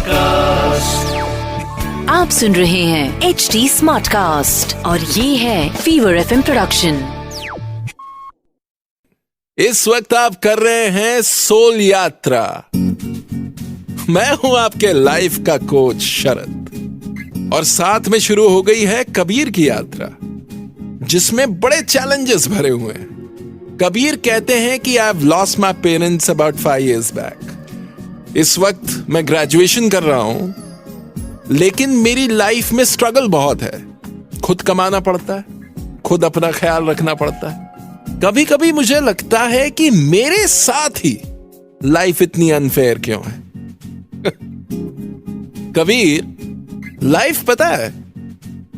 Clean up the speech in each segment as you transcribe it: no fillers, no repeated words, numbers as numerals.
Cast. आप सुन रहे हैं HD स्मार्ट कास्ट और ये है फीवर FM प्रोडक्शन। इस वक्त आप कर रहे हैं सोल यात्रा। मैं हूं आपके लाइफ का कोच शरद और साथ में शुरू हो गई है कबीर की यात्रा, जिसमें बड़े चैलेंजेस भरे हुए हैं। कबीर कहते हैं कि I have lost my parents about 5 years back. इस वक्त मैं ग्रेजुएशन कर रहा हूं, लेकिन मेरी लाइफ में स्ट्रगल बहुत है। खुद कमाना पड़ता है, खुद अपना ख्याल रखना पड़ता है। कभी कभी मुझे लगता है कि मेरे साथ ही लाइफ इतनी अनफेयर क्यों है। कबीर, लाइफ पता है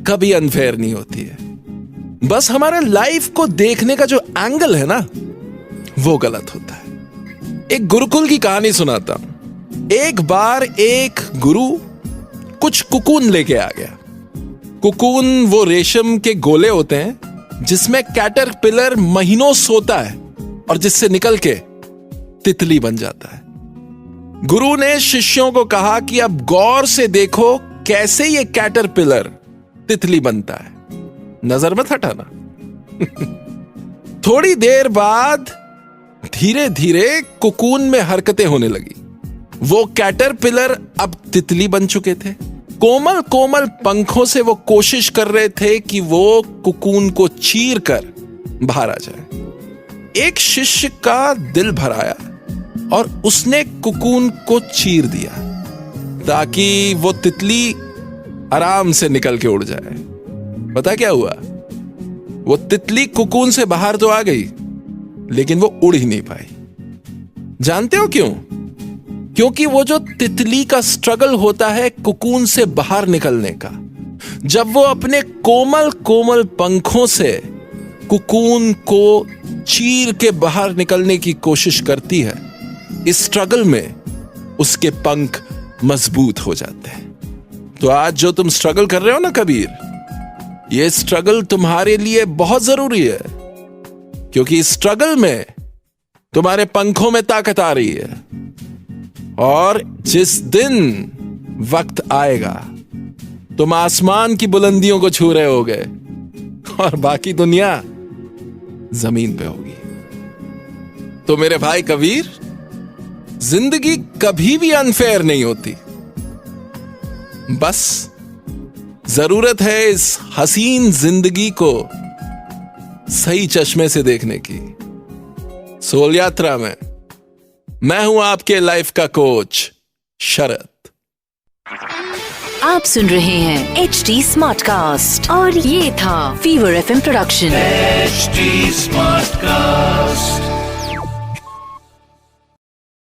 कभी अनफेयर नहीं होती है, बस हमारे लाइफ को देखने का जो एंगल है ना, वो गलत होता है। एक गुरुकुल की कहानी सुनाता हूं। एक बार एक गुरु कुछ कुकून लेके आ गया। कुकून वो रेशम के गोले होते हैं जिसमें कैटरपिलर महीनों सोता है और जिससे निकल के तितली बन जाता है। गुरु ने शिष्यों को कहा कि अब गौर से देखो कैसे ये कैटरपिलर तितली बनता है, नजर मत हटाना। थोड़ी देर बाद धीरे धीरे कुकून में हरकतें होने लगी। वो कैटरपिलर अब तितली बन चुके थे। कोमल कोमल पंखों से वो कोशिश कर रहे थे कि वो कुकून को चीर कर बाहर आ जाए। एक शिष्य का दिल भर आया और उसने कुकून को चीर दिया ताकि वो तितली आराम से निकल के उड़ जाए। पता क्या हुआ? वो तितली कुकून से बाहर तो आ गई, लेकिन वो उड़ ही नहीं पाई। जानते हो क्यों? क्योंकि वो जो तितली का स्ट्रगल होता है कुकून से बाहर निकलने का, जब वो अपने कोमल कोमल पंखों से कुकून को चीर के बाहर निकलने की कोशिश करती है, इस स्ट्रगल में उसके पंख मजबूत हो जाते हैं। तो आज जो तुम स्ट्रगल कर रहे हो ना कबीर, ये स्ट्रगल तुम्हारे लिए बहुत जरूरी है, क्योंकि इस स्ट्रगल में तुम्हारे पंखों में ताकत आ रही है। और जिस दिन वक्त आएगा तुम आसमान की बुलंदियों को छू रहे होगे और बाकी दुनिया जमीन पे होगी। तो मेरे भाई कबीर, जिंदगी कभी भी अनफेयर नहीं होती। बस जरूरत है इस हसीन जिंदगी को सही चश्मे से देखने की। सोल यात्रा में मैं हूं आपके लाइफ का कोच शरद। आप सुन रहे हैं HD स्मार्ट कास्ट और ये था fever FM production. HD smart cast.